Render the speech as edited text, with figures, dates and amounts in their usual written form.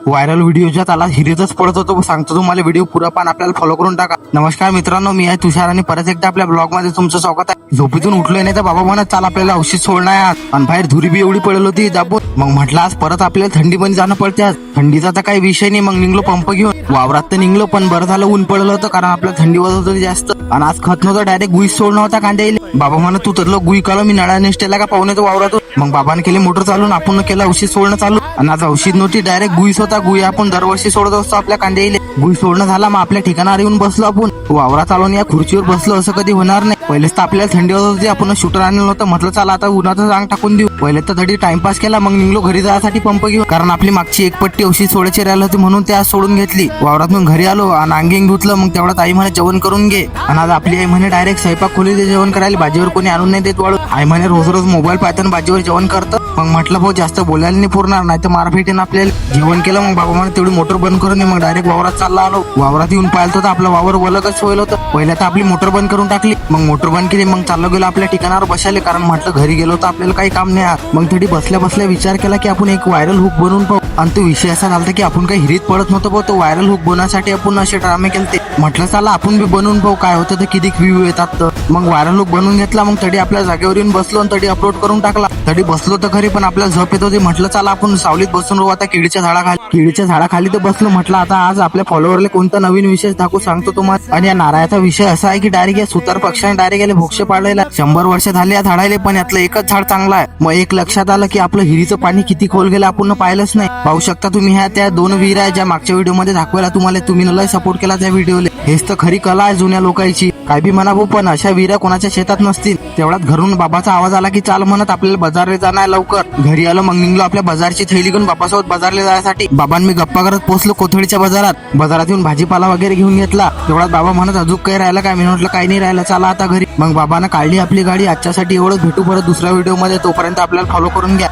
Viral व्हिडिओच्या त्याला हिरीतच पडत होतो. सांगतो तुम्हाला व्हिडिओ पुरा पान आपल्याला फॉलो करून टाका. नमस्कार मित्रांनो, मी आहे तुषार आणि परत एकदा आपल्या ब्लॉग मध्ये तुमचं स्वागत आहे. झोपेतून उठलोय नाही तर बाबा म्हणत चाल आपल्याला औषध सोडणार आहे. आणि बाहेर धुरी बी एवढी पडली होती दाबून. मग म्हटलं आज परत आपल्याला थंडी पण जाणं पडते. आज थंडीचा तर काही विषय नाही. मग निघलो पंप घेऊन. वावरात तर निघलो पण बरं झालं ऊन पडलं होतं कारण आपल्याला थंडी वाजत होती जास्त. आणि आज खत नव्हतं, डायरेक्ट गुई सोडणं होता कांद्याला. बाबा म्हणत तू तर गुई काढलो, मी नळा नेसटेला का पाहुण्याचं वावरातून. मग बाबाने केले मोटर चालून, आपण केलं औषध सोडणं चालू. आणि आज औषध नव्हती, डायरेक्ट गुईस होता. गुई आपण दरवर्षी सोडत असतो आपल्या कांद्याला. गुई सोडणं झाला, मग आपल्या ठिकाणावर येऊन बसलो. आपण वावरात आलो या खुर्चीवर बसलो, असं कधी होणार नाही. पहिलेच तर आपल्याला थंडी वाजत होती, आपण शूटर आणलं होतं. म्हटलं चला आता उन्हाचं जांग टाकून देऊ. पहिले तर थोडी टाइमपास केला, मग निघलो घरी जायसाठी पंप घेऊन. कारण आपली मागची एक पट्टी औषध सोडायची राहिली होती म्हणून ते आज सोडून घेतली. वावरातून घरी आलो आणि अंगी धुतलं. मग तेवढ्यात आई म्हणे जेवण करून घे. आणि आज आपली आई म्हणे डायरेक्ट स्वयंपाक खोली दे जेवण करायला. भाजीवर कोणी आणून नाही देत वाळू. आई म्हणे रोज रोज मोबाईल पाहताना भाजीवर जेवण करतं. मग म्हटलं भाऊ जास्त बोलायला नाही पुरणार, नाही तर मार भेटेन आपल्याला. जेवण केलं, मग बाबा म्हणे तेवढी मोटर बंद करून दे. मग डायरेक्ट वावरात चालला आलो. वावरात येऊन पाहिलं तर आपलं वावर वलगच होईल होतं. पहिल्या तर आपली मोटर बंद करून टाकली. मग मोटर बंद केली, मग चाललो गेलो आपल्या ठिकाणावर बसायला. कारण म्हटलं घरी गेलो तर आपल्याला काही काम नाही. मग थोडी बसल्या बसल्या विचार केला की आपण एक व्हायरल हुक बनवून पाहू. आणि तो विषय असा झाला की आपण काही हिरीत पडत नव्हतो भाऊ. तो व्हायरल हुक बनवण्यासाठी आपण असे ड्रामे केले. म्हटलं चला आपण बी बनवून पाहू काय होतं तर किती व्ह्यू येतात. तर मग व्हायरल हुक बनवून घेतला. मग तडी आपल्या जागेवर येऊन बसलो आणि तडी अपलोड करून टाकला. तडी बसलो तर खरी पण आपल्याला झोप येत होती. म्हटलं चला आपण सावलीत बसून राहू आता केळीच्या झाडाखाली. केळीच्या झाडाखाली तर बसलो. म्हटलं आता आज आपल्या फॉलोअरला कोणता नवीन विषय दाखवू सांगतो तुम्हाला. आणि या नारळाचा विषय असा आहे की डायरेक्ट या सुतार पक्षाने डायरेक्ट याला भोक्ष पाडलेला. 100 वर्ष झाले या झाडाला, पण यातलं एकच झाड चांगला आहे. मग एक लक्षात आलं की आपलं हिरीचं पाणी किती खोल गेलं आपण पाहिलंच नाही. पाहू शकता तुम्ही ह्या त्या 2 विहीर आहे ज्या मागच्या व्हिडिओ मध्ये दाखवायला तुम्हाला. तुम्ही लय सपोर्ट केला त्या व्हिडिओला. हेच तर खरी कला आहे जुन्या लोकांची. काय बी म्हणा भाऊ, पण अशा विहिऱ्या कोणाच्या शेतात नसतील. तेवढ्यात घरून बाबाचा आवाज आला की चाल म्हणत आपल्याला बाजारला जाणार लवकर. घरी आलो, मग निघलो आपल्या बाजारची थैली घेऊन बाबासोबत बाजारला जायसाठी. बाबांनी मी गप्पा करत पोहोचलो कोथळीच्या बाजारात. बाजारात येऊन भाजीपाला वगैरे घेऊन घेतला. तेवढ्यात बाबा म्हणत अजून काही राहिलं काय. मी म्हटलं काही नाही राहिलं, चला आता घरी. मग बाबानं काढली आपली गाडी. आजच्यासाठी एवढंच, भेटू परत दुसऱ्या व्हिडिओ मध्ये. तोपर्यंत आपल्याला फॉलो करून घ्या.